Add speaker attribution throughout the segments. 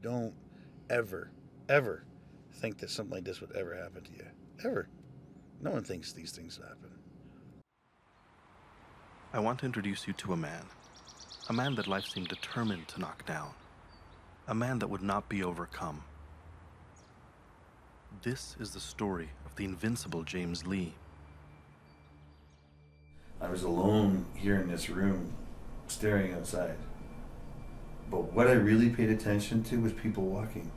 Speaker 1: don't ever, ever think that something like this would ever happen to you. Ever. No one thinks these things happen.
Speaker 2: I want to introduce you to a man that life seemed determined to knock down, a man that would not be overcome. This is the story of the invincible James Lee.
Speaker 1: I was alone here in this room, staring outside. But what I really paid attention to was people walking.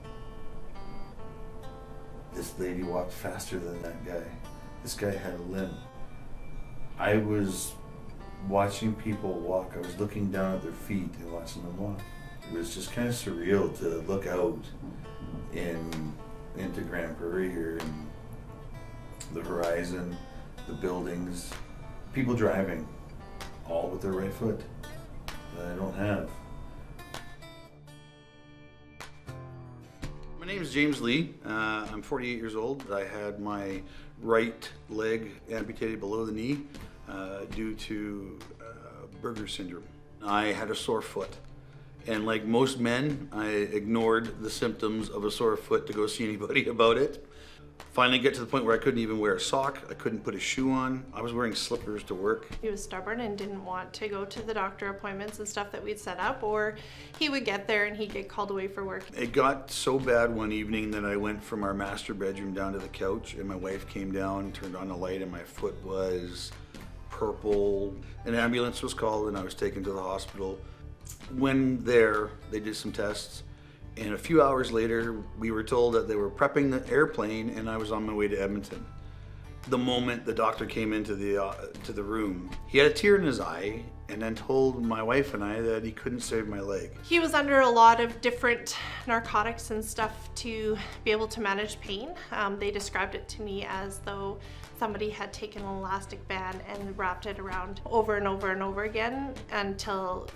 Speaker 1: This lady walked faster than that guy. This guy had a limp. I was watching people walk. I was looking down at their feet and watching them walk. It was just kind of surreal to look out into Grand Prairie here and the horizon, the buildings, people driving, all with their right foot that I don't have. My name is James Lee. I'm 48 years old. I had my right leg amputated below the knee due to Berger syndrome. I had a sore foot. And like most men, I ignored the symptoms of a sore foot to go see anybody about it. Finally get to the point where I couldn't even wear a sock. I couldn't put a shoe on. I was wearing slippers to work.
Speaker 3: He was stubborn and didn't want to go to the doctor appointments and stuff that we'd set up, or he would get there and he'd get called away for work.
Speaker 1: It got so bad one evening that I went from our master bedroom down to the couch, and my wife came down, turned on the light, and my foot was purple. An ambulance was called and I was taken to the hospital. When there, they did some tests. And a few hours later, we were told that they were prepping the airplane and I was on my way to Edmonton. The moment the doctor came into the room, he had a tear in his eye and then told my wife and I that he couldn't save my leg.
Speaker 3: He was under a lot of different narcotics and stuff to be able to manage pain. They described it to me as though somebody had taken an elastic band and wrapped it around over and over and over again until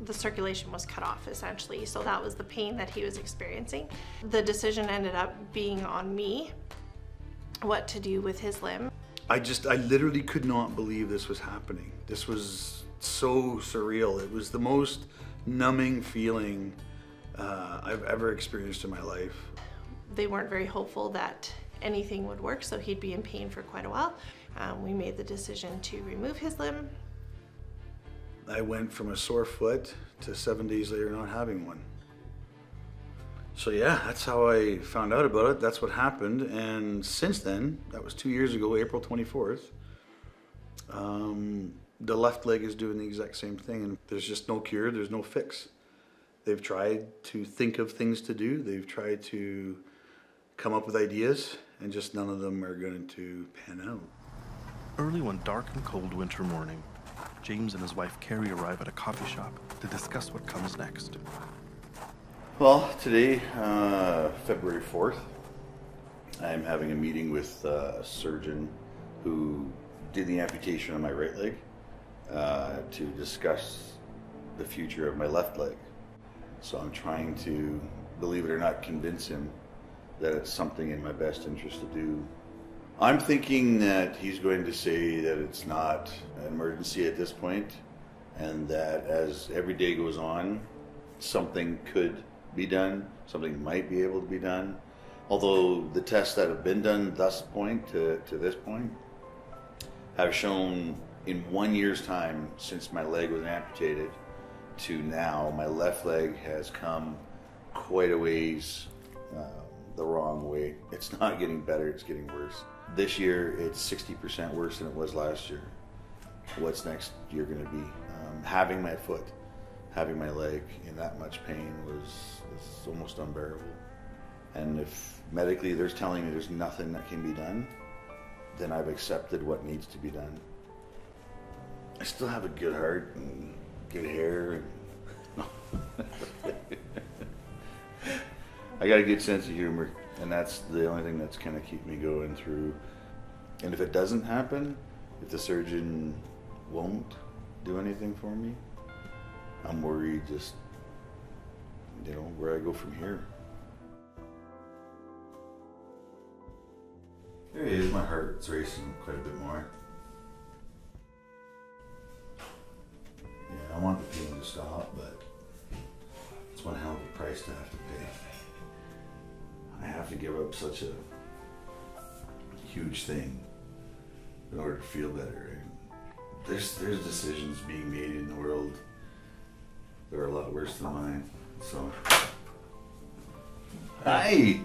Speaker 3: the circulation was cut off, essentially. So that was the pain that he was experiencing. The decision ended up being on me, what to do with his limb.
Speaker 1: I literally could not believe this was happening. This was so surreal. It was the most numbing feeling I've ever experienced in my life.
Speaker 3: They weren't very hopeful that anything would work, so he'd be in pain for quite a while. We made the decision to remove his limb.
Speaker 1: I went from a sore foot to 7 days later not having one. So yeah, that's how I found out about it. That's what happened. And since then, that was 2 years ago, April 24th, the left leg is doing the exact same thing. And there's just no cure, there's no fix. They've tried to think of things to do. They've tried to come up with ideas, and just none of them are going to pan out.
Speaker 2: Early one dark and cold winter morning, James and his wife Carrie arrive at a coffee shop to discuss what comes next.
Speaker 1: Well, today, February 4th, I'm having a meeting with a surgeon who did the amputation on my right leg to discuss the future of my left leg. So I'm trying to, believe it or not, convince him that it's something in my best interest to do. I'm thinking that he's going to say that it's not an emergency at this point, and that as every day goes on, something could be done, something might be able to be done. Although the tests that have been done thus point to this point have shown in 1 year's time since my leg was amputated to now, my left leg has come quite a ways the wrong way. It's not getting better, it's getting worse. This year, it's 60% worse than it was last year. What's next year going to be? Having my foot, having my leg in that much pain was almost unbearable. And if medically they're telling me there's nothing that can be done, then I've accepted what needs to be done. I still have a good heart and good hair. I got a good sense of humor, and that's the only thing that's kind of keep me going through. And if it doesn't happen, if the surgeon won't do anything for me, I'm worried just, where I go from here. There he is, my heart's racing quite a bit more. Yeah, I want the pain to stop, but it's one hell of a price to have to pay. have to give up such a huge thing in order to feel better. There's decisions being made in the world that are a lot worse than mine. So, hi.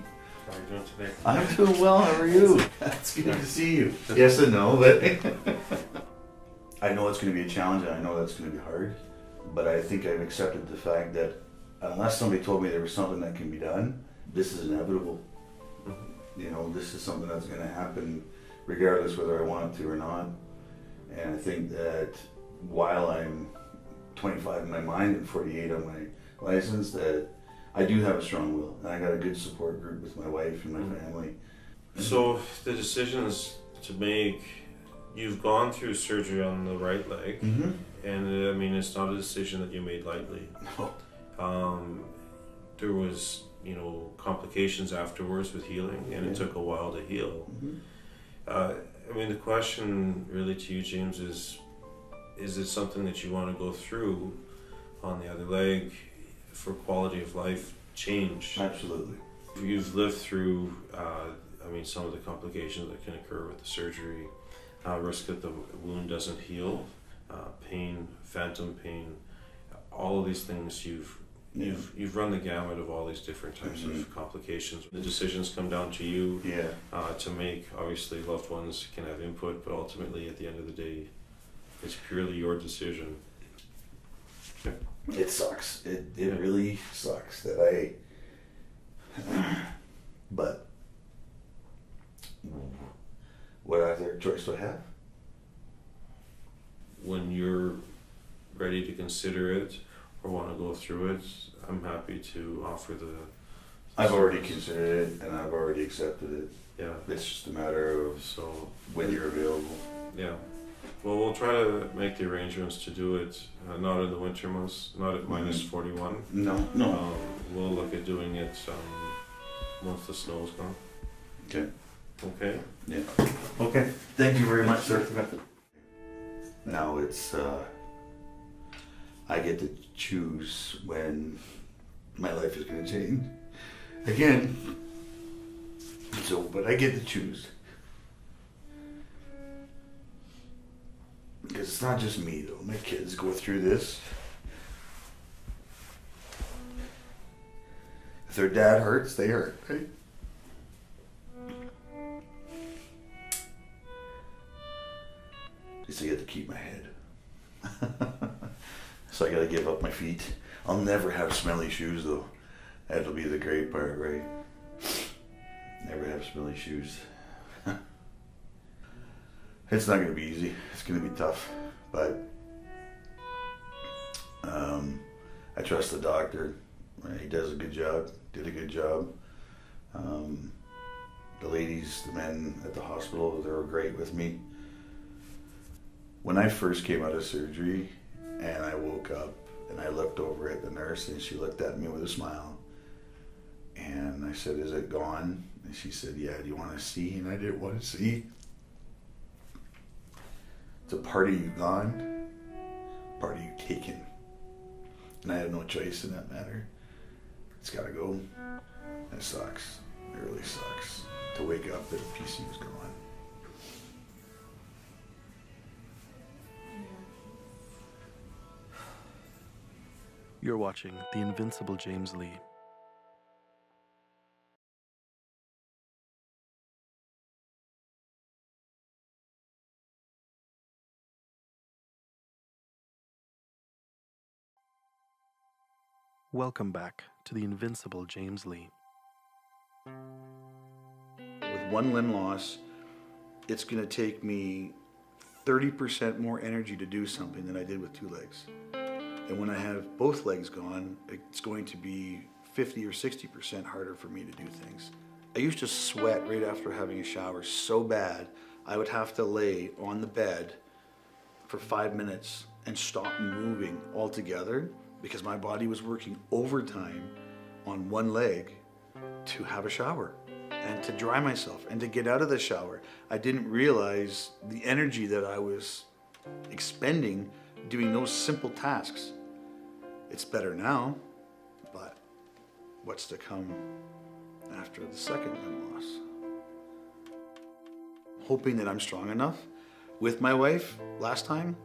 Speaker 4: How are you doing today?
Speaker 1: I'm doing well. How are you? It's good to see you. Yes and no, but I know it's going to be a challenge, and I know that's going to be hard. But I think I've accepted the fact that unless somebody told me there was something that can be done, this is inevitable. You know, this is something that's going to happen regardless whether I want it to or not. And I think that while I'm 25 in my mind and 48 on my license, that I do have a strong will, and I got a good support group with my wife and my family.
Speaker 4: So the decisions to make, you've gone through surgery on the right leg,
Speaker 1: Mm-hmm.
Speaker 4: and I mean, it's not a decision that you made lightly.
Speaker 1: No.
Speaker 4: There was, you know, complications afterwards with healing, and it took a while to heal.
Speaker 1: Mm-hmm.
Speaker 4: I mean, the question really to you, James, is it something that you want to go through on the other leg for quality of life change?
Speaker 1: Absolutely.
Speaker 4: You've lived through, I mean, some of the complications that can occur with the surgery, risk that the wound doesn't heal, pain, phantom pain, all of these things you've run the gamut of all these different types of complications. The decisions come down to you to make. Obviously, loved ones can have input, but ultimately, at the end of the day, it's purely your decision. Okay.
Speaker 1: It sucks. It really sucks that but what other choice do I have?
Speaker 4: When you're ready to consider it or want to go through it, I'm happy to offer the...
Speaker 1: I've already considered it and I've already accepted it.
Speaker 4: Yeah.
Speaker 1: It's just a matter of when you're available.
Speaker 4: Yeah. Well, we'll try to make the arrangements to do it, not in the winter months, not at minus 41.
Speaker 1: No.
Speaker 4: We'll look at doing it once the snow's gone.
Speaker 1: Okay.
Speaker 4: Okay?
Speaker 1: Yeah. Okay. Thank you very much, sir. Now it's, I get to choose when my life is going to change. Again. So, but I get to choose. Because it's not just me, though. My kids go through this. If their dad hurts, they hurt, right? At least I get to keep my head. So I gotta give up my feet. I'll never have smelly shoes, though. That'll be the great part, right? Never have smelly shoes. It's not going to be easy. It's going to be tough, but I trust the doctor. He does a good job. Did a good job. The ladies, the men at the hospital, they were great with me. When I first came out of surgery and I woke up and I looked over at the nurse and she looked at me with a smile. And I said, "Is it gone?" And she said, "Yeah, do you want to see?" And I didn't want to see. It's a part of you gone, part of you taken. And I had no choice in that matter. It's gotta go. It sucks. It really sucks to wake up that a piece of you is gone.
Speaker 2: You're watching The Invincible James Lee. Welcome back to The Invincible James Lee.
Speaker 1: With one limb loss, it's going to take me 30% more energy to do something than I did with two legs. And when I have both legs gone, it's going to be 50 or 60% harder for me to do things. I used to sweat right after having a shower so bad, I would have to lay on the bed for 5 minutes and stop moving altogether because my body was working overtime on one leg to have a shower and to dry myself and to get out of the shower. I didn't realize the energy that I was expending doing those simple tasks. It's better now, but what's to come, after the second limb loss. Hoping that I'm strong enough with my wife last time,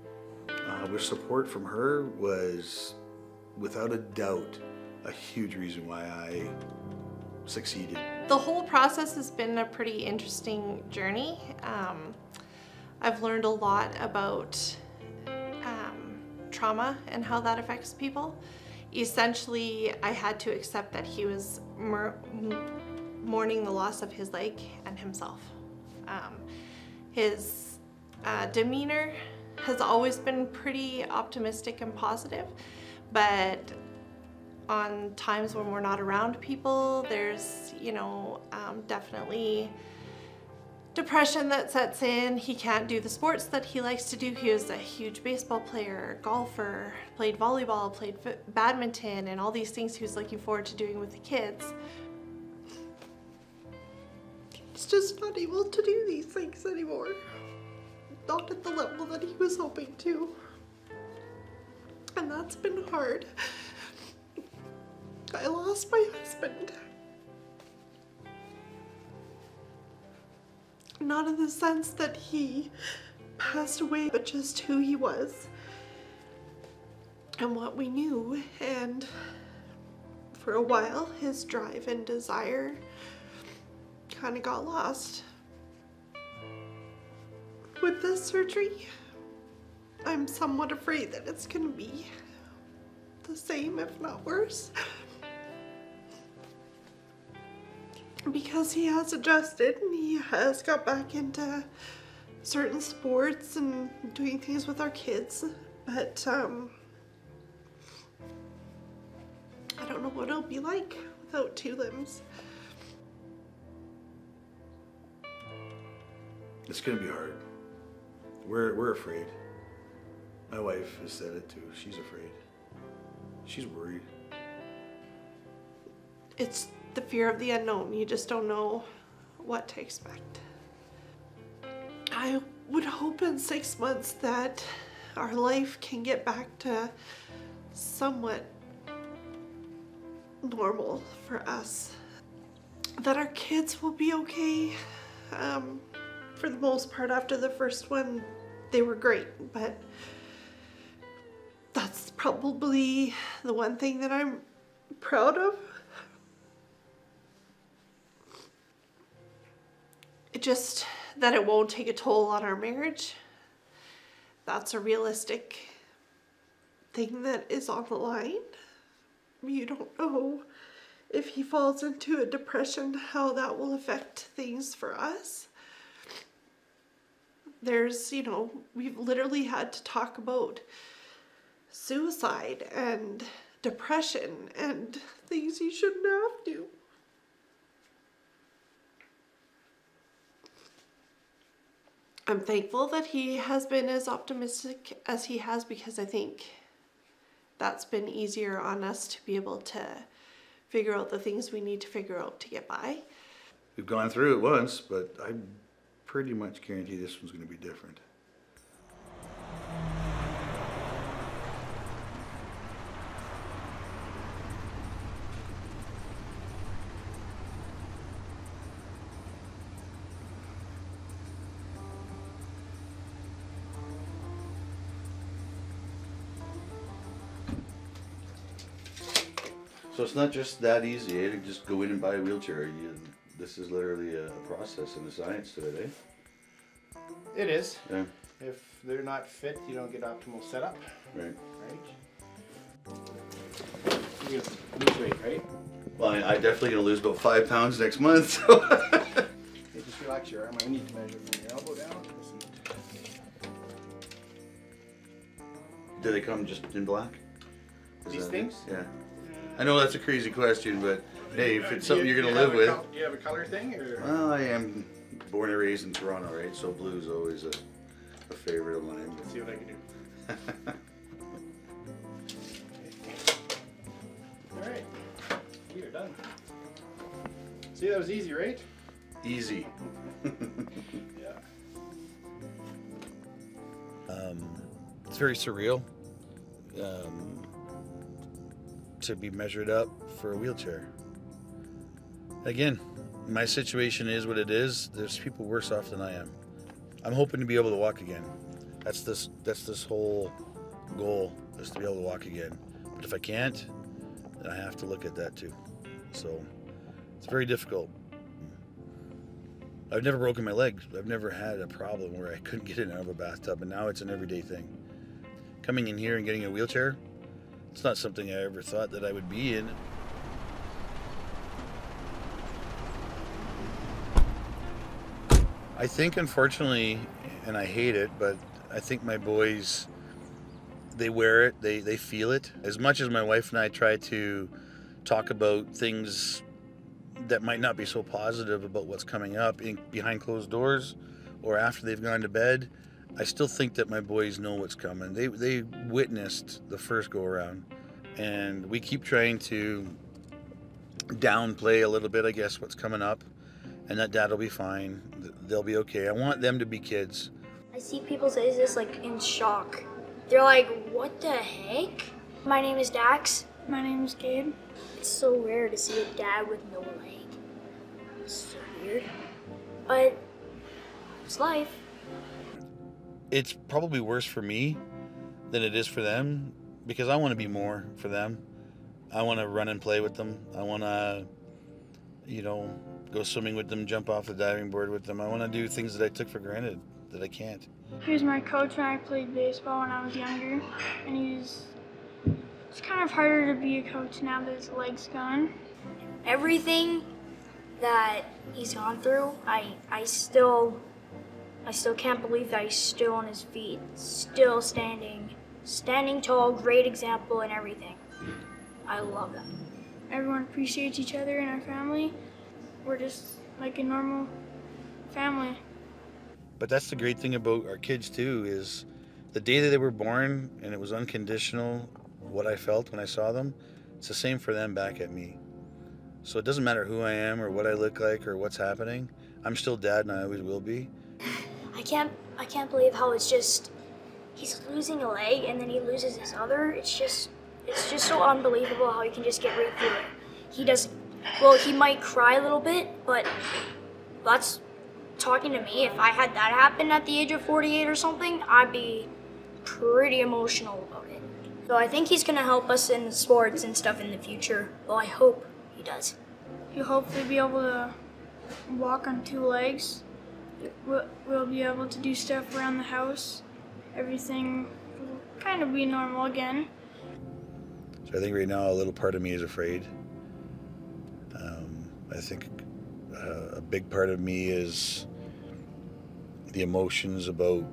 Speaker 1: with support from her, was without a doubt a huge reason why I succeeded.
Speaker 3: The whole process has been a pretty interesting journey. I've learned a lot about trauma and how that affects people. Essentially, I had to accept that he was mourning the loss of his leg and himself. His demeanor has always been pretty optimistic and positive, but on times when we're not around people, there's, definitely depression that sets in. He can't do the sports that he likes to do. He was a huge baseball player, golfer, played volleyball, played badminton, and all these things he was looking forward to doing with the kids. He's just not able to do these things anymore. Not at the level that he was hoping to. And that's been hard. I lost my husband. Not in the sense that he passed away, but just who he was and what we knew. And for a while, his drive and desire kind of got lost. With this surgery, I'm somewhat afraid that it's going to be the same, if not worse. Because he has adjusted and he has got back into certain sports and doing things with our kids, but I don't know what it'll be like without two limbs.
Speaker 1: It's gonna be hard. We're afraid. My wife has said it too. She's afraid. She's worried.
Speaker 3: It's the fear of the unknown. You just don't know what to expect. I would hope in 6 months that our life can get back to somewhat normal for us. That our kids will be okay. For the most part, after the first one, they were great, but that's probably the one thing that I'm proud of. Just that it won't take a toll on our marriage. That's a realistic thing that is on the line. You don't know if he falls into a depression, how that will affect things for us. There's, we've literally had to talk about suicide and depression and things you shouldn't have to. I'm thankful that he has been as optimistic as he has, because I think that's been easier on us to be able to figure out the things we need to figure out to get by.
Speaker 1: We've gone through it once, but I pretty much guarantee this one's going to be different. So it's not just that easy, to just go in and buy a wheelchair. This is literally a process and a science to it, eh?
Speaker 5: It is.
Speaker 1: Yeah.
Speaker 5: If they're not fit, you don't get optimal setup.
Speaker 1: Right.
Speaker 5: You're gonna lose weight, right?
Speaker 1: Well, I definitely gonna lose about 5 pounds next month. So.
Speaker 5: Okay, just relax your arm. I need to measure from your elbow down.
Speaker 1: Do they come just in black?
Speaker 5: These things?
Speaker 1: Yeah. I know that's a crazy question, but hey, if it's something you're gonna live with.
Speaker 5: Do you have a color thing, or?
Speaker 1: Well, I am born and raised in Toronto, right? So blue's always a favorite of mine.
Speaker 5: Let's see what I can do. All right, we are done. See, that was easy, right?
Speaker 1: Easy.
Speaker 5: Yeah.
Speaker 1: It's very surreal to be measured up for a wheelchair. Again, my situation is what it is. There's people worse off than I am. I'm hoping to be able to walk again. That's this whole goal, is to be able to walk again. But if I can't, then I have to look at that too. So it's very difficult. I've never broken my leg. I've never had a problem where I couldn't get in and out of a bathtub, and now it's an everyday thing. Coming in here and getting a wheelchair, it's not something I ever thought that I would be in. I think, unfortunately, and I hate it, but I think my boys, they wear it, they feel it. As much as my wife and I try to talk about things that might not be so positive about what's coming up behind closed doors or after they've gone to bed, I still think that my boys know what's coming. They witnessed the first go around, and we keep trying to downplay a little bit, I guess, what's coming up, and that Dad will be fine. They'll be okay. I want them to be kids.
Speaker 6: I see people say this like in shock. They're like, what the heck? My name is Dax.
Speaker 7: My name is Gabe.
Speaker 6: It's so rare to see a dad with no leg. It's so weird. But it's life.
Speaker 1: It's probably worse for me than it is for them, because I want to be more for them. I want to run and play with them. I want to, go swimming with them, jump off the diving board with them. I want to do things that I took for granted that I can't.
Speaker 7: He was my coach when I played baseball when I was younger, and it's kind of harder to be a coach now that his leg's gone.
Speaker 6: Everything that he's gone through, I still can't believe that he's still on his feet, still standing tall, great example and everything. I love that.
Speaker 7: Everyone appreciates each other in our family. We're just like a normal family.
Speaker 1: But that's the great thing about our kids too, is the day that they were born and it was unconditional what I felt when I saw them, it's the same for them back at me. So it doesn't matter who I am or what I look like or what's happening. I'm still Dad, and I always will be.
Speaker 6: I can't believe how it's just, he's losing a leg and then he loses his other. It's just so unbelievable how he can just get right through it. He might cry a little bit, but that's talking to me. If I had that happen at the age of 48 or something, I'd be pretty emotional about it. So I think he's gonna help us in sports and stuff in the future. Well, I hope he does.
Speaker 7: He'll hopefully be able to walk on two legs. We'll be able to do stuff around the house. Everything will kind of be normal again.
Speaker 1: So I think right now a little part of me is afraid. I think a big part of me is the emotions about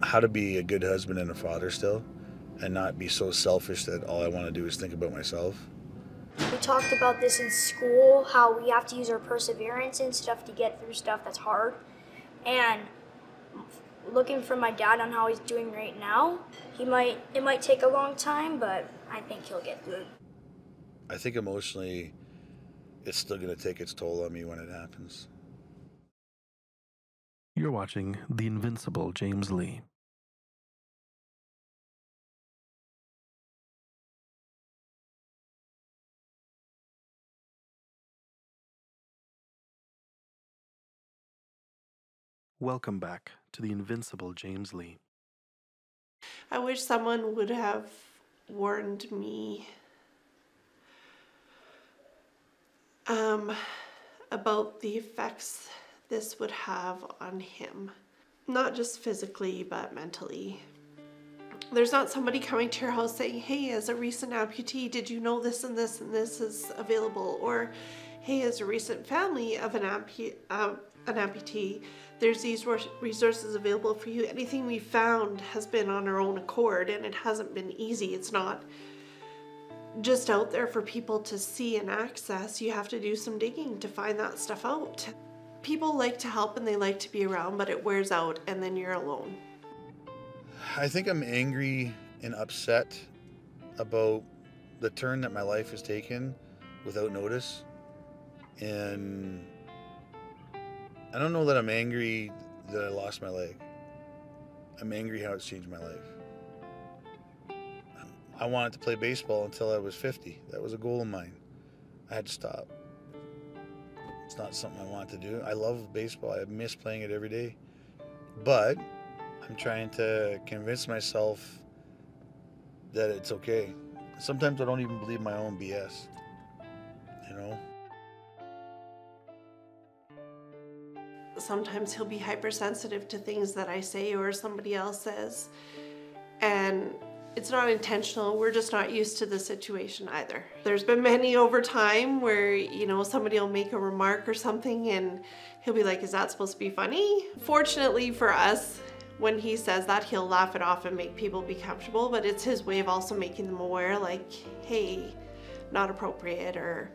Speaker 1: how to be a good husband and a father still, and not be so selfish that all I want to do is think about myself.
Speaker 6: We talked about this in school, how we have to use our perseverance and stuff to get through stuff that's hard. And looking for my dad on how he's doing right now, it might take a long time, but I think he'll get through.
Speaker 1: I think emotionally, it's still going to take its toll on me when it happens.
Speaker 2: You're watching The Invincible James Lee. Welcome back to The Invincible James Lee.
Speaker 3: I wish someone would have warned me about the effects this would have on him. Not just physically, but mentally. There's not somebody coming to your house saying, hey, as a recent amputee, did you know this and this and this is available? Or, hey, as a recent family of an amputee, there's these resources available for you. Anything we found has been on our own accord, and it hasn't been easy. It's not just out there for people to see and access. You have to do some digging to find that stuff out. People like to help and they like to be around, but it wears out and then you're alone.
Speaker 1: I think I'm angry and upset about the turn that my life has taken without notice. And I don't know that I'm angry that I lost my leg. I'm angry how it's changed my life. I wanted to play baseball until I was 50. That was a goal of mine. I had to stop.
Speaker 8: It's not something I want to do. I love baseball. I miss playing it every day. But I'm trying to convince myself that it's okay. Sometimes I don't even believe my own BS, you know?
Speaker 3: Sometimes he'll be hypersensitive to things that I say or somebody else says. And it's not intentional, we're just not used to the situation either. There's been many over time where, you know, somebody will make a remark or something and he'll be like, is that supposed to be funny? Fortunately for us, when he says that, he'll laugh it off and make people be comfortable, but it's his way of also making them aware, like, hey, not appropriate or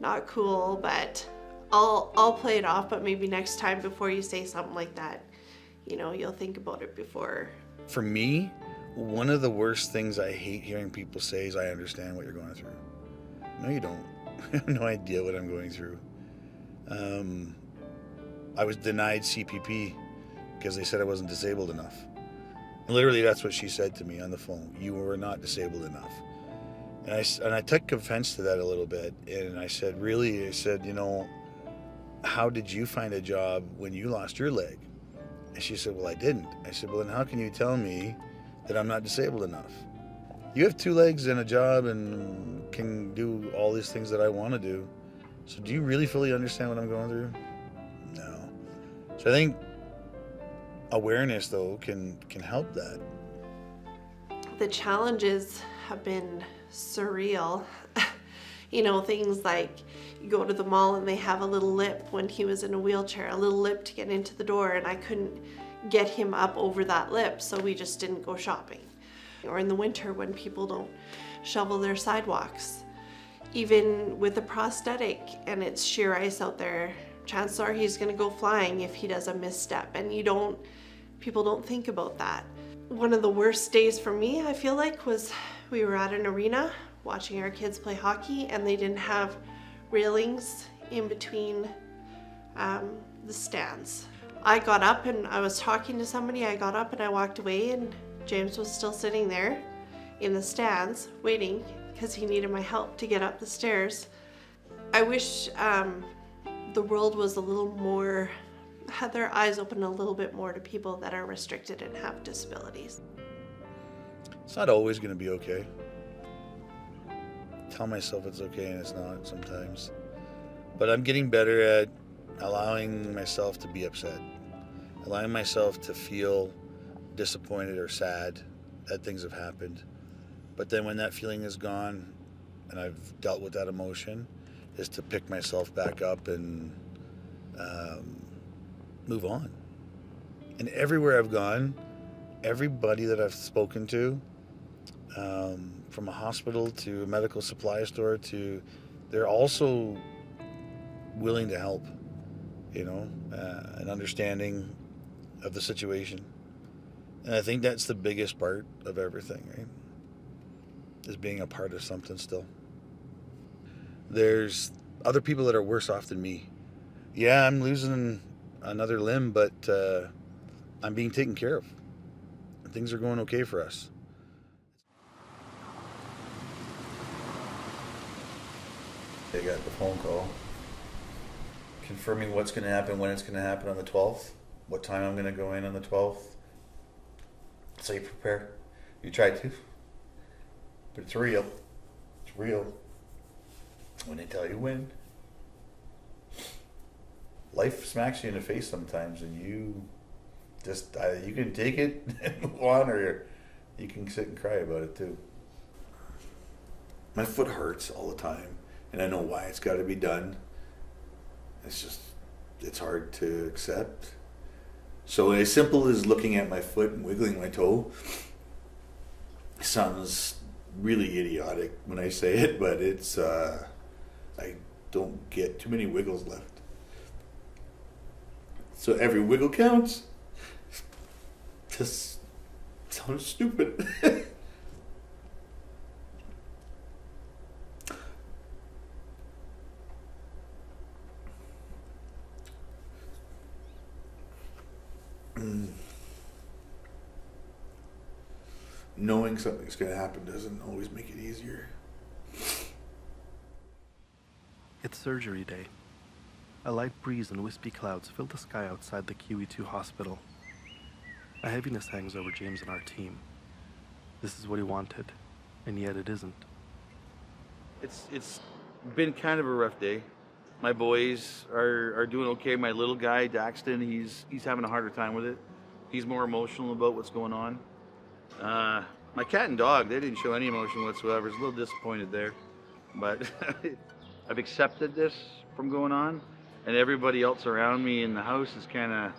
Speaker 3: not cool, but I'll play it off, but maybe next time before you say something like that, you know, you'll think about it before.
Speaker 8: For me, one of the worst things I hate hearing people say is, I understand what you're going through. No, you don't. I have no idea what I'm going through. I was denied CPP because they said I wasn't disabled enough. And literally, that's what she said to me on the phone. You were not disabled enough. And I took offense to that a little bit. And I said, really? I said, you know, how did you find a job when you lost your leg? And she said, well, I didn't. I said, well, then how can you tell me that I'm not disabled enough? You have 2 legs and a job and can do all these things that I want to do. So do you really fully understand what I'm going through? No. So I think awareness, though, can help that.
Speaker 3: The challenges have been surreal. You know, things like you go to the mall and they have a little lip when he was in a wheelchair, a little lip to get into the door, and I couldn't get him up over that lip, so we just didn't go shopping. Or in the winter when people don't shovel their sidewalks. Even with a prosthetic and it's sheer ice out there, chances are he's gonna go flying if he does a misstep, and people don't think about that. One of the worst days for me, I feel like, was we were at an arena watching our kids play hockey and they didn't have railings in between the stands. I got up and I was talking to somebody, I got up and I walked away and James was still sitting there in the stands waiting because he needed my help to get up the stairs. I wish the world was a little more, had their eyes open a little bit more to people that are restricted and have disabilities.
Speaker 8: It's not always going to be okay. Tell myself it's okay and it's not sometimes. But I'm getting better at allowing myself to be upset, allowing myself to feel disappointed or sad that things have happened. But then when that feeling is gone and I've dealt with that emotion, is to pick myself back up and move on. And everywhere I've gone, everybody that I've spoken to, from a hospital to a medical supply store to, they're also willing to help, you know, and understanding of the situation. And I think that's the biggest part of everything, right? Is being a part of something still. There's other people that are worse off than me. Yeah, I'm losing another limb, but I'm being taken care of. Things are going okay for us.
Speaker 1: I got the phone call confirming what's going to happen, when it's going to happen on the 12th, what time I'm going to go in on the 12th. So you prepare. You try to. But it's real. It's real. When they tell you when. Life smacks you in the face sometimes and you just, you can take it and move on, or you can sit and cry about it too. My foot hurts all the time. And I know why it's got to be done. It's just, it's hard to accept. So as simple as looking at my foot and wiggling my toe sounds really idiotic when I say it, but it's, I don't get too many wiggles left. So every wiggle counts. Just sounds stupid. Knowing something's going to happen doesn't always make it easier.
Speaker 2: It's surgery day. A light breeze and wispy clouds fill the sky outside the QE2 hospital. A heaviness hangs over James and our team. This is what he wanted, and yet it isn't.
Speaker 8: It's been kind of a rough day. My boys are doing okay. My little guy, Daxton, he's having a harder time with it. He's more emotional about what's going on. My cat and dog, they didn't show any emotion whatsoever. I was a little disappointed there. But I've accepted this from going on, and everybody else around me in the house is kind of,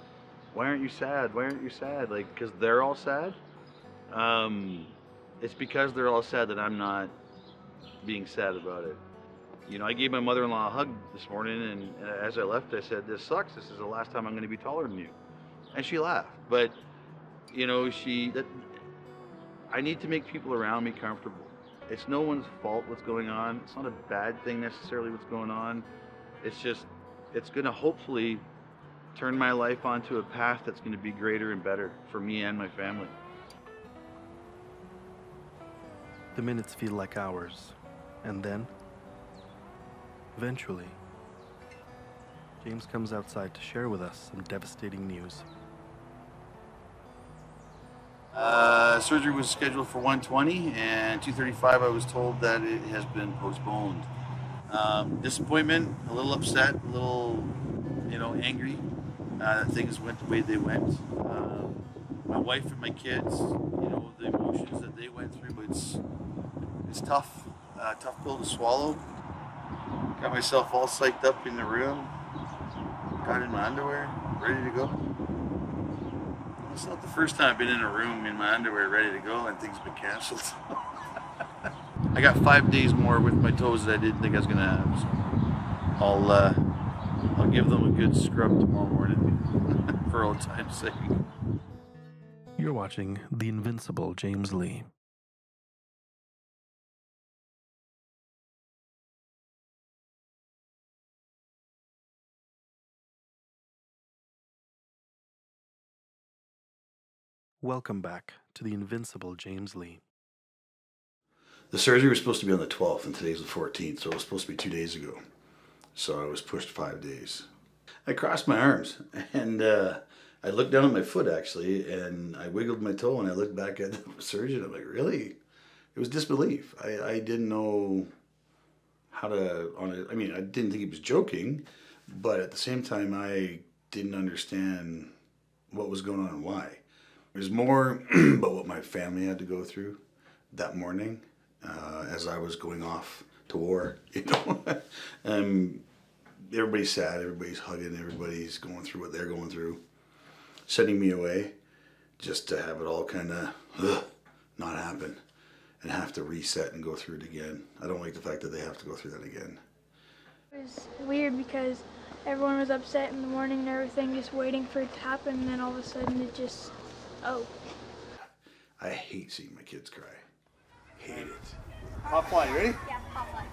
Speaker 8: why aren't you sad? Why aren't you sad? Like, because they're all sad. It's because they're all sad that I'm not being sad about it. You know, I gave my mother-in-law a hug this morning, and as I left, I said, this sucks. This is the last time I'm going to be taller than you. And she laughed. But, you know, I need to make people around me comfortable. It's no one's fault what's going on. It's not a bad thing necessarily what's going on. It's just, it's going to hopefully turn my life onto a path that's going to be greater and better for me and my family.
Speaker 2: The minutes feel like hours, and then, eventually, James comes outside to share with us some devastating news.
Speaker 1: Surgery was scheduled for 1:20, and 2:35 I was told that it has been postponed. Disappointment, a little upset, a little, you know, angry that things went the way they went. My wife and my kids, you know, the emotions that they went through, it's tough, tough pill to swallow. Got myself all psyched up in the room, got in my underwear, ready to go. It's not the first time I've been in a room in my underwear ready to go and things have been canceled. I got 5 days more with my toes that I didn't think I was gonna have. So I'll give them a good scrub tomorrow morning for old time's sake.
Speaker 2: You're watching the Invincible James Lee. Welcome back to the Invincible James Lee.
Speaker 1: The surgery was supposed to be on the 12th, and today's the 14th, so it was supposed to be 2 days ago. So I was pushed 5 days. I crossed my arms, and I looked down at my foot, actually, and I wiggled my toe, and I looked back at the surgeon. I'm like, really? It was disbelief. I didn't know how to, I mean, I didn't think he was joking, but at the same time, I didn't understand what was going on and why. It was more about what my family had to go through that morning as I was going off to war, you know. Everybody's sad, everybody's hugging, everybody's going through what they're going through. Sending me away just to have it all kind of not happen and have to reset and go through it again. I don't like the fact that they have to go through that again.
Speaker 7: It was weird because everyone was upset in the morning and everything, just waiting for it to happen, and then all of a sudden it just, oh.
Speaker 1: I hate seeing my kids cry. Hate it.
Speaker 5: Hop fly, you ready?
Speaker 6: Yeah, hop fly.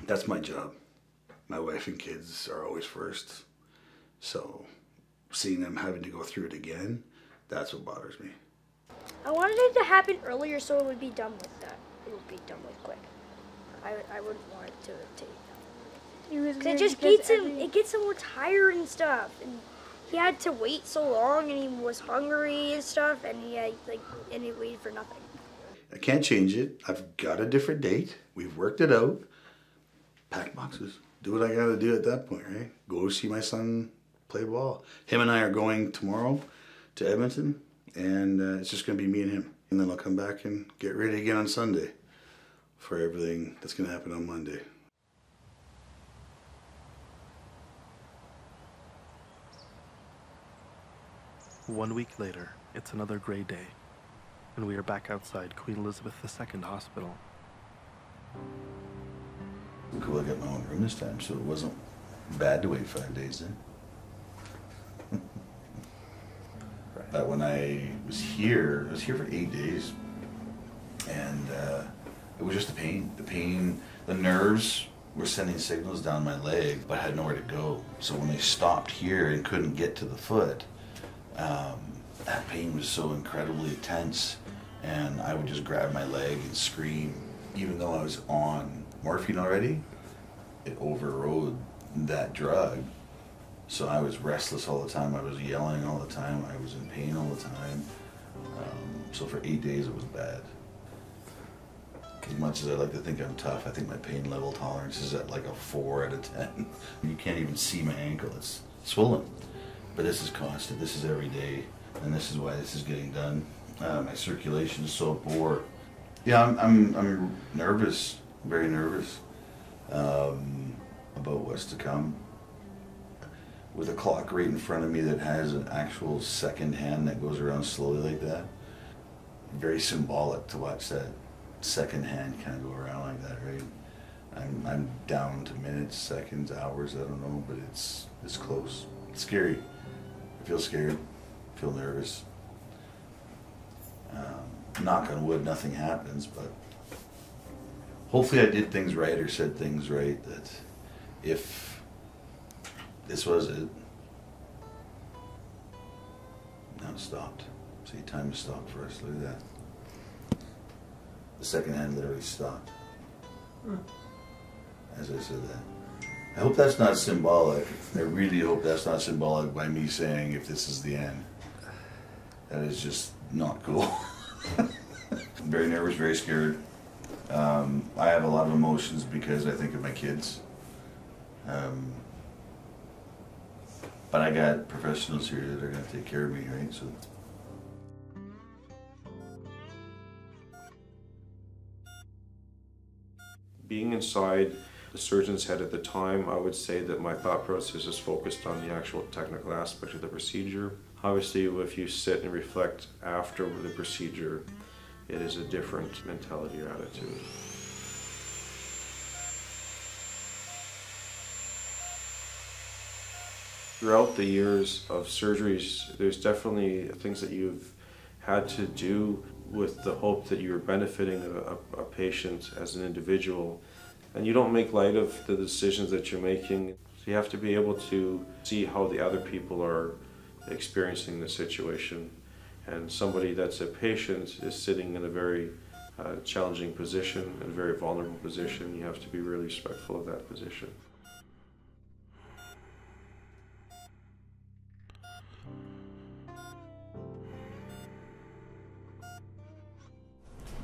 Speaker 1: That's my job. My wife and kids are always first. So seeing them having to go through it again, that's what bothers me.
Speaker 6: I wanted it to happen earlier so it would be done with that. It would be done with quick. I wouldn't want it to take that.
Speaker 7: It was
Speaker 6: Cause
Speaker 7: weird
Speaker 6: it just
Speaker 7: because
Speaker 6: it gets him more tired and stuff. And he had to wait so long, and he was hungry and stuff, and he had, and he waited for nothing.
Speaker 1: I can't change it. I've got a different date. We've worked it out. Pack boxes. Do what I gotta do at that point, right? Go see my son play ball. Him and I are going tomorrow to Edmonton, and it's just gonna be me and him. And then I'll come back and get ready again on Sunday for everything that's gonna happen on Monday.
Speaker 2: One week later, it's another gray day, and we are back outside Queen Elizabeth II Hospital.
Speaker 1: Cool, I got my own room this time, so it wasn't bad to wait 5 days then. But when I was here for 8 days, and it was just the pain, the nerves were sending signals down my leg, but I had nowhere to go. So when they stopped here and couldn't get to the foot, that pain was so incredibly intense, and I would just grab my leg and scream, even though I was on morphine already. it overrode that drug. So I was restless all the time. I was yelling all the time. I was in pain all the time. So for 8 days it was bad. As much as I like to think I'm tough, I think my pain level tolerance is at like a 4 out of 10. You can't even see my ankle, it's swollen. But this is constant, this is every day, and this is why this is getting done. My circulation is so poor. Yeah, I'm nervous, very nervous about what's to come. With a clock right in front of me that has an actual second hand that goes around slowly like that, very symbolic to watch that second hand kind of go around like that, right? I'm down to minutes, seconds, hours, I don't know, but it's close. It's scary. I feel scared, I feel nervous. Knock on wood, nothing happens, but hopefully I did things right or said things right, that if this was it, now it stopped. See, time has stopped for us, look at that. The second hand literally stopped. As I said that. I hope that's not symbolic. I really hope that's not symbolic by me saying if this is the end. That is just not cool. I'm very nervous, very scared. I have a lot of emotions because I think of my kids. But I got professionals here that are going to take care of me, right? So.
Speaker 4: Being inside the surgeon's head at the time, I would say that my thought process is focused on the actual technical aspect of the procedure. Obviously, if you sit and reflect after the procedure, it is a different mentality or attitude. Throughout the years of surgeries, there's definitely things that you've had to do with the hope that you're benefiting a patient as an individual. And you don't make light of the decisions that you're making. So you have to be able to see how the other people are experiencing the situation. And somebody that's a patient is sitting in a very challenging position, in a very vulnerable position. You have to be really respectful of that position.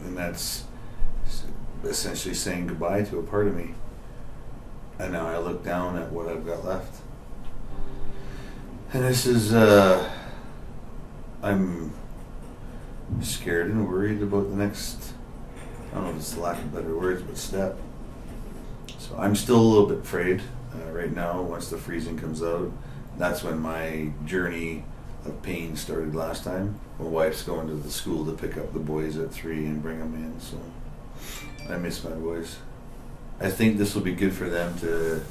Speaker 1: And that's essentially saying goodbye to a part of me. And now I look down at what I've got left. And this is, I'm scared and worried about the next, I don't know if it's the lack of better words, but step. So I'm still a little bit afraid right now. Once the freezing comes out, that's when my journey of pain started last time. My wife's going to the school to pick up the boys at 3 and bring them in, so I miss my boys. I think this will be good for them to,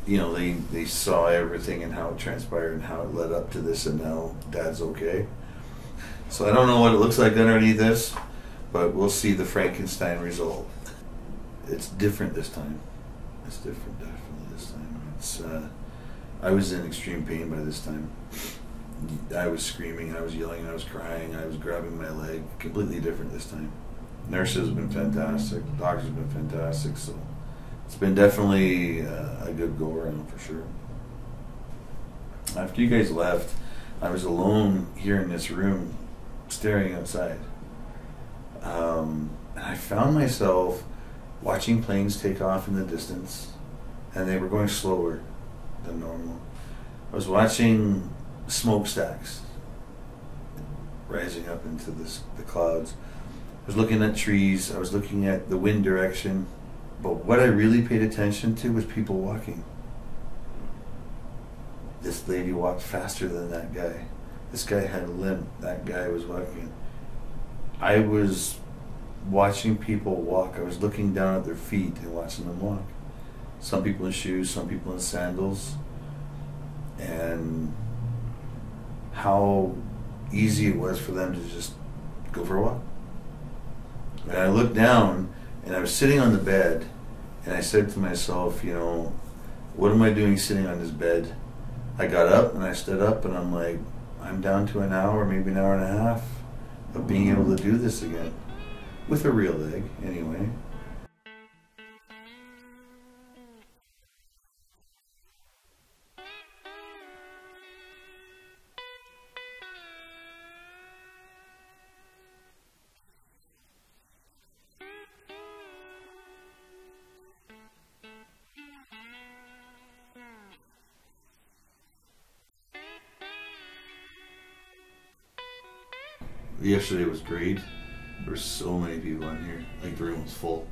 Speaker 1: you know, they saw everything and how it transpired and how it led up to this, and now Dad's okay. So I don't know what it looks like underneath this, but we'll see the Frankenstein result. It's different this time. It's different, definitely this time. It's, I was in extreme pain by this time. I was screaming, I was yelling, I was crying, I was grabbing my leg. Completely different this time. Nurses have been fantastic, doctors have been fantastic, so it's been definitely a good go around for sure. After you guys left, I was alone here in this room, staring outside. And I found myself watching planes take off in the distance, and they were going slower than normal. I was watching smokestacks rising up into the clouds. I was looking at trees, I was looking at the wind direction, but what I really paid attention to was people walking. This lady walked faster than that guy. This guy had a limp, that guy was walking. I was watching people walk. I was looking down at their feet and watching them walk. Some people in shoes, some people in sandals. And how easy it was for them to just go for a walk. And I looked down and I was sitting on the bed and I said to myself, you know, what am I doing sitting on this bed? I got up and I stood up and I'm like, I'm down to an hour, maybe an hour and a half of being able to do this again. With a real leg, anyway. Yesterday was great. There were so many people in here. Like the room was full.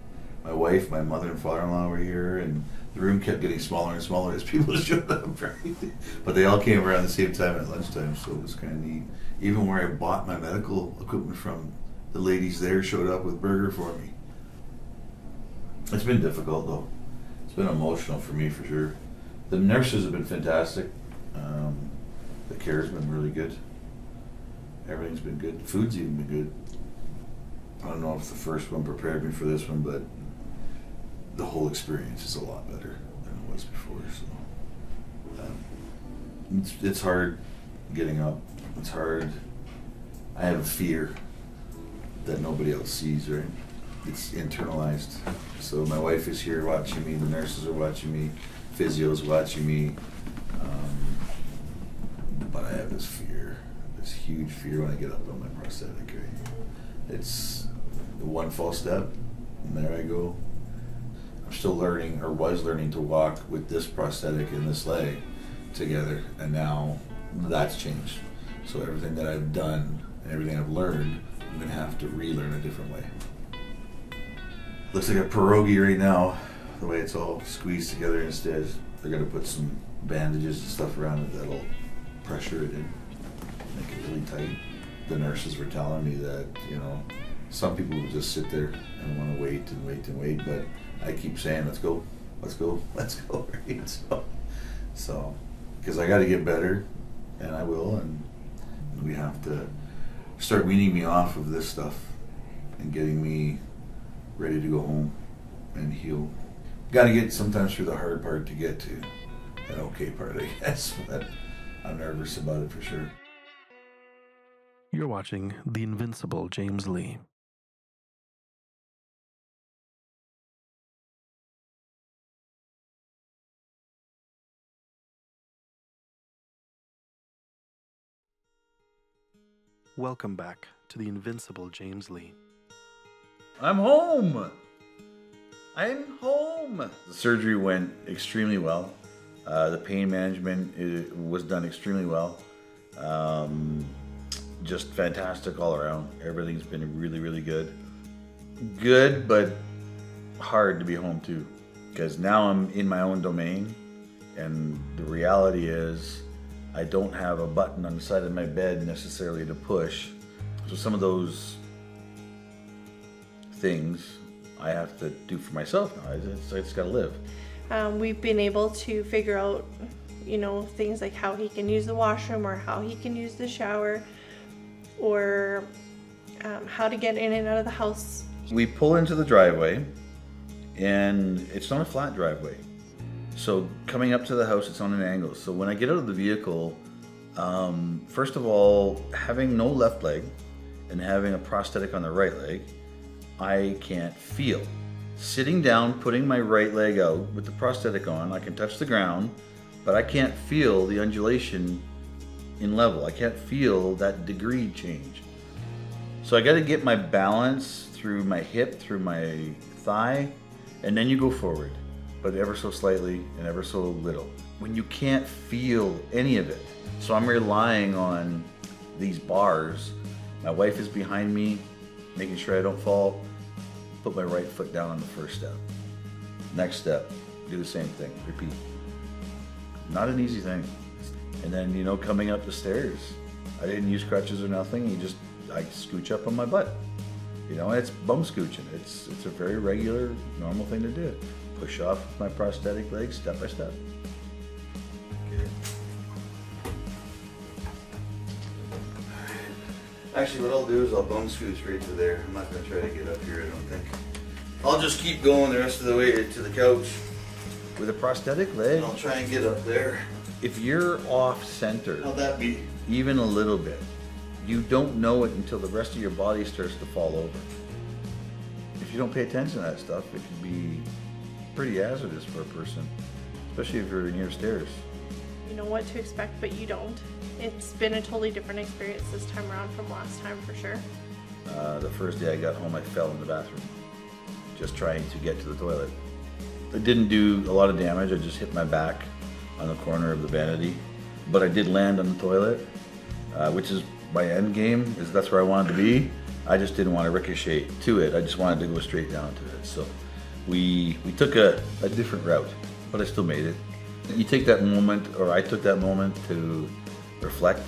Speaker 1: My wife, my mother and father-in-law were here, and the room kept getting smaller and smaller as people showed up, right? But they all came around the same time at lunchtime, so it was kind of neat. Even where I bought my medical equipment from, the ladies there showed up with burger for me. It's been difficult though. It's been emotional for me for sure. The nurses have been fantastic. The care's been really good. Everything's been good. The food's even been good. I don't know if the first one prepared me for this one, but the whole experience is a lot better than it was before. So it's hard getting up. It's hard. I have a fear that nobody else sees, right? It's internalized. So my wife is here watching me, the nurses are watching me, physio's watching me. But I have this fear, this huge fear when I get up on my prosthetic, right? It's the one false step, and there I go. I'm still learning, or was learning, to walk with this prosthetic and this leg together, and now that's changed. So everything that I've done and everything I've learned, I'm gonna have to relearn a different way. Looks like a pierogi right now, the way it's all squeezed together instead. They're gonna put some bandages and stuff around it that'll pressure it in, make it really tight. The nurses were telling me that, you know, some people will just sit there and want to wait and wait and wait, but I keep saying, let's go, let's go, let's go, right? So, because I got to get better, and I will, and we have to start weaning me off of this stuff and getting me ready to go home and heal. Got to get sometimes through the hard part to get to an okay part, I guess, but I'm nervous about it for sure.
Speaker 2: You're watching The Invincible James Lee. Welcome back to The Invincible James Lee.
Speaker 1: I'm home! I'm home! The surgery went extremely well. The pain management was done extremely well. Just fantastic all around. Everything's been really, really good. Good, but hard to be home too. Because now I'm in my own domain, and the reality is I don't have a button on the side of my bed necessarily to push. So some of those things I have to do for myself now. I just gotta live.
Speaker 3: We've been able to figure out, you know, things like how he can use the washroom or how he can use the shower, or how to get in and out of the house.
Speaker 1: We pull into the driveway, and it's not a flat driveway. So coming up to the house, it's on an angle. So when I get out of the vehicle, first of all, having no left leg and having a prosthetic on the right leg, I can't feel. Sitting down, putting my right leg out with the prosthetic on, I can touch the ground, but I can't feel the undulation in level. I can't feel that degree change. So I got to get my balance through my hip, through my thigh, and then you go forward, but ever so slightly and ever so little. When you can't feel any of it. So I'm relying on these bars. My wife is behind me, making sure I don't fall. Put my right foot down on the first step. Next step, do the same thing, repeat. Not an easy thing. And then, you know, coming up the stairs, I didn't use crutches or nothing. I scooch up on my butt. You know, it's bum scooching. It's a very regular, normal thing to do. Push off my prosthetic leg step by step. Okay. Actually, what I'll do is I'll bum scooch right to there. I'm not going to try to get up here, I don't think. I'll just keep going the rest of the way to the couch. With a prosthetic leg, and I'll try and get up there. If you're off center, how'd that be? Even a little bit, you don't know it until the rest of your body starts to fall over. If you don't pay attention to that stuff, it can be pretty hazardous for a person, especially if you're near stairs.
Speaker 3: You know what to expect, but you don't. It's been a totally different experience this time around from last time, for sure.
Speaker 1: The first day I got home, I fell in the bathroom, just trying to get to the toilet. It didn't do a lot of damage. I just hit my back on the corner of the vanity, but I did land on the toilet, which is my end game, is that's where I wanted to be. I just didn't want to ricochet to it. I just wanted to go straight down to it. So we took a different route, but I still made it. You take that moment, or I took that moment to reflect.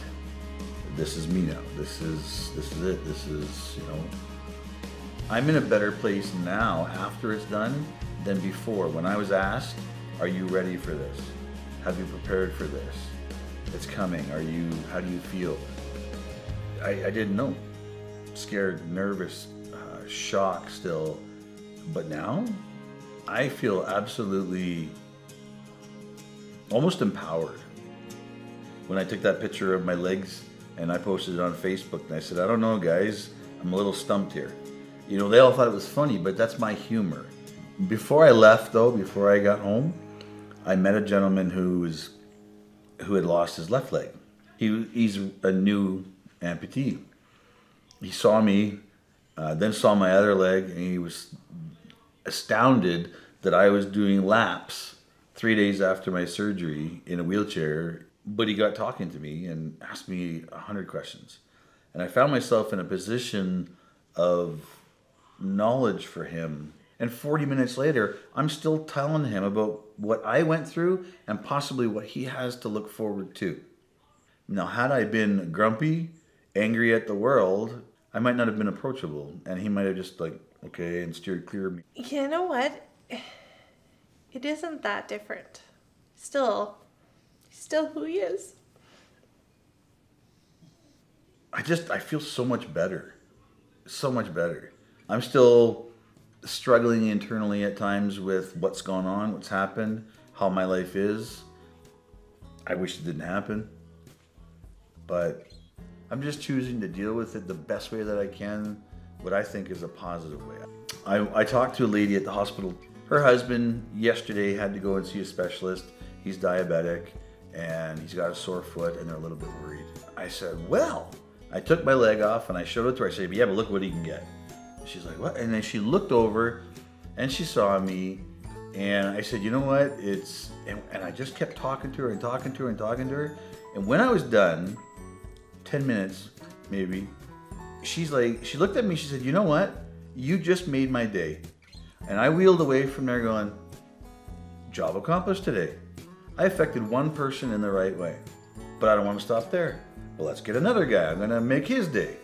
Speaker 1: This is me now. This is it. This is, you know, I'm in a better place now after it's done than before. When I was asked, are you ready for this? Have you prepared for this? It's coming. How do you feel? I didn't know. Scared, nervous, shocked still. But now I feel absolutely almost empowered. When I took that picture of my legs and I posted it on Facebook, and I said, I don't know, guys, I'm a little stumped here. You know, they all thought it was funny, but that's my humor. Before I left, though, before I got home, I met a gentleman who had lost his left leg. He's a new amputee. He saw me, then saw my other leg, and he was astounded that I was doing laps 3 days after my surgery in a wheelchair. But he got talking to me and asked me 100 questions. And I found myself in a position of knowledge for him. And 40 minutes later, I'm still telling him about what I went through and possibly what he has to look forward to. Now, had I been grumpy, angry at the world, I might not have been approachable. And he might have just like, okay, and steered clear of me.
Speaker 3: You know what? It isn't that different. Still who he is.
Speaker 1: I feel so much better. So much better. I'm still struggling internally at times with what's gone on, what's happened, how my life is. I wish it didn't happen. But I'm just choosing to deal with it the best way that I can, what I think is a positive way. I talked to a lady at the hospital. Her husband yesterday had to go and see a specialist. He's diabetic and he's got a sore foot and they're a little bit worried. I said, well, I took my leg off and I showed it to her. I said, yeah, but look what he can get. She's like, what? And then she looked over and she saw me and I said, you know what? And I just kept talking to her and talking to her and talking to her. And when I was done, 10 minutes maybe, she looked at me, she said, you know what? You just made my day. And I wheeled away from there going, job accomplished today. I affected one person in the right way, but I don't want to stop there. Well, let's get another guy. I'm gonna make his day.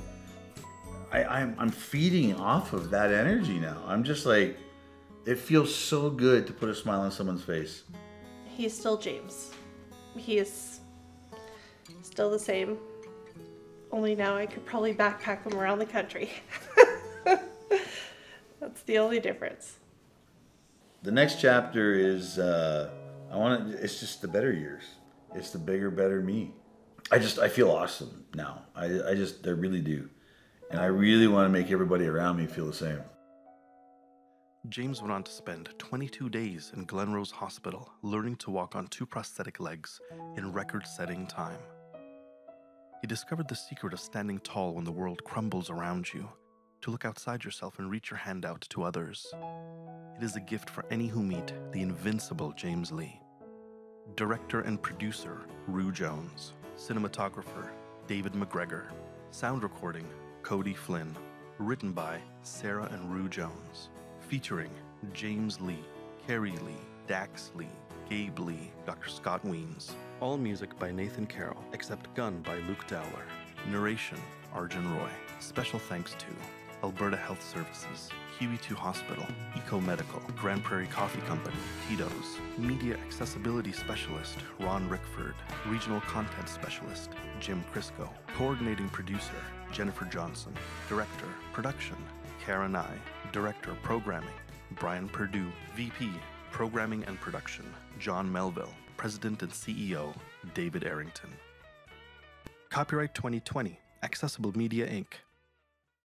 Speaker 1: I'm feeding off of that energy now. I'm just like, it feels so good to put a smile on someone's face.
Speaker 3: He's still James. He is still the same. Only now I could probably backpack him around the country. That's the only difference.
Speaker 1: The next chapter is, it's just the better years. It's the bigger, better me. I feel awesome now. I really do. And I really want to make everybody around me feel the same.
Speaker 2: James went on to spend 22 days in Glenrose Hospital learning to walk on 2 prosthetic legs in record-setting time. He discovered the secret of standing tall when the world crumbles around you, to look outside yourself and reach your hand out to others. It is a gift for any who meet the invincible James Lee. Director and producer, Rue Jones. Cinematographer, David McGregor. Sound recording, Cody Flynn. Written by Sarah and Rue Jones. Featuring James Lee, Carrie Lee, Dax Lee, Gabe Lee, Dr. Scott Weems. All music by Nathan Carroll, except Gun by Luke Dowler. Narration, Arjun Roy. Special thanks to Alberta Health Services, QE2 Hospital, Eco Medical, Grand Prairie Coffee Company, Tito's, Media Accessibility Specialist, Ron Rickford, Regional Content Specialist, Jim Crisco, Coordinating Producer, Jennifer Johnson, Director, Production, Karen Nye, Director, Programming, Brian Perdue, VP, Programming and Production, John Melville, President and CEO, David Arrington. Copyright 2020, Accessible Media Inc.